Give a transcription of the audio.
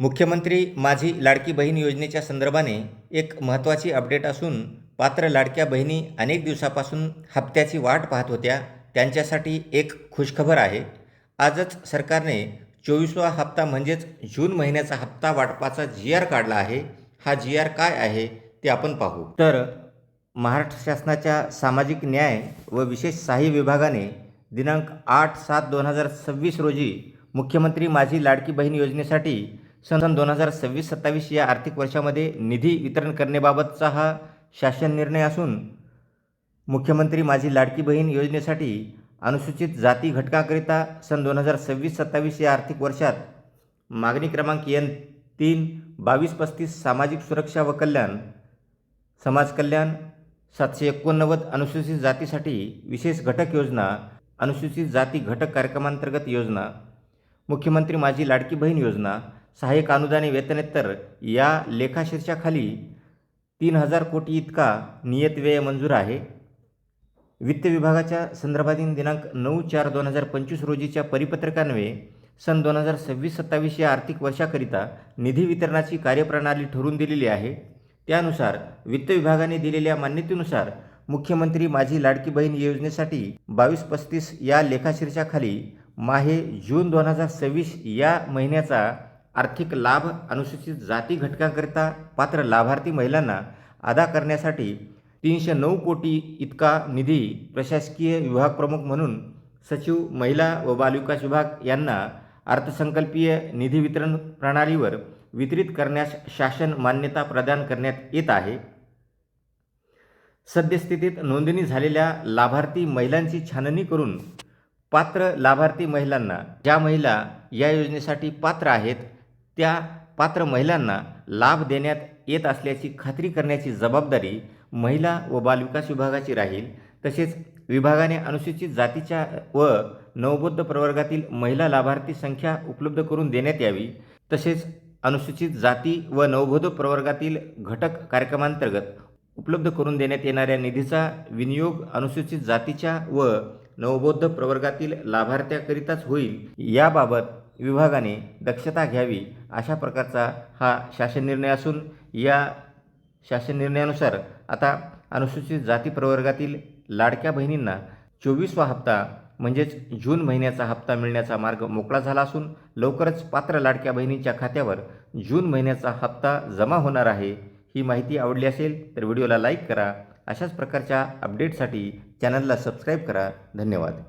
मुख्यमंत्री माझी लाडकी बहीण योजनेच्या संदर्भाने एक महत्त्वाची अपडेट असून पात्र लाडक्या बहिणी अनेक दिवसापासून हप्त्याची वाट पाहत होत्या. त्यांच्यासाठी एक खुशखबर आहे. आजच सरकारने 24वा हप्ता म्हणजेच जून महिन्याचा हप्ता वाटपाचा GR काढला आहे. हा GR काय आहे ते आपण पाहू. तर महाराष्ट्र शासनाच्या सामाजिक न्याय व विशेष सहाय्य विभागाने दिनांक 8/7/2026 रोजी मुख्यमंत्री माझी लाडकी बहीण योजनेसाठी सन 2026-27 या आर्थिक वर्षामध्ये निधी वितरण करण्याबाबतचा हा शासन निर्णय असून मुख्यमंत्री माझी लाडकी बहीण योजनेसाठी अनुसूचित जाती घटकाकरिता सन 2026-27 या आर्थिक वर्षात मागणी क्रमांक N3 2235 सामाजिक सुरक्षा व कल्याण समाज कल्याण 789 अनुसूचित जातीसाठी विशेष घटक योजना अनुसूचित जाती घटक कार्यक्रमांतर्गत योजना मुख्यमंत्री माझी लाडकी बहीण योजना सहाय्यक अनुदाने वेतनेतर या लेखाशीर्षाखाली 3000 कोटी इतका नियत व्यय मंजूर आहे. वित्त विभागाच्या संदर्भातील दिनांक 9/4/2025 रोजीच्या परिपत्रकान्वये सन 2026-27 या आर्थिक वर्षाकरिता निधी वितरणाची कार्यप्रणाली ठरवून दिलेली आहे. त्यानुसार वित्त विभागाने दिलेल्या मान्यतेनुसार मुख्यमंत्री माझी लाडकी बहीण योजनेसाठी 2235 या लेखाशीर्षाखाली माहे जून 2026 या महिन्याचा आर्थिक लाभ अनुसूचित जाती घटकांकरिता पात्र लाभार्थी महिलांना अदा करण्यासाठी 309 कोटी इतका निधी प्रशासकीय विभाग प्रमुख म्हणून सचिव महिला व बालविकास विभाग यांना अर्थसंकल्पीय निधी वितरण प्रणालीवर वितरित करण्यास शासन मान्यता प्रदान करण्यात येत आहे. सद्यस्थितीत नोंदणी झालेल्या लाभार्थी महिलांची छाननी करून पात्र लाभार्थी महिलांना ज्या महिला या योजनेसाठी पात्र आहेत त्या पात्र महिलांना लाभ देण्यात येत असल्याची खात्री करण्याची जबाबदारी महिला व बालविकास विभागाची राहील. तसेच विभागाने अनुसूचित जातीच्या व नवबौद्ध प्रवर्गातील महिला लाभार्थी संख्या उपलब्ध करून देण्यात यावी. तसेच अनुसूचित जाती व नवबौद्ध प्रवर्गातील घटक कार्यक्रमांतर्गत उपलब्ध करून देण्यात येणाऱ्या निधीचा विनियोग अनुसूचित जातीच्या व नवबौद्ध प्रवर्गातील लाभार्थ्याकरिताच होईल याबाबत विभागाने दक्षता घ्यावी अशा प्रकारचा हा शासन निर्णय असून या शासन निर्णयानुसार आता अनुसूचित जाती प्रवर्गातील लाडक्या बहिणींना 24वा हप्ता म्हणजेच जून महिन्याचा हप्ता मिळण्याचा मार्ग मोकळा झाला असून लवकरच पात्र लाडक्या बहिणींच्या खात्यावर जून महिन्याचा हप्ता जमा होणार आहे. ही माहिती आवडली असेल तर व्हिडिओला लाईक करा. अशाच प्रकारच्या अपडेटसाठी चॅनलला सबस्क्राईब करा. धन्यवाद.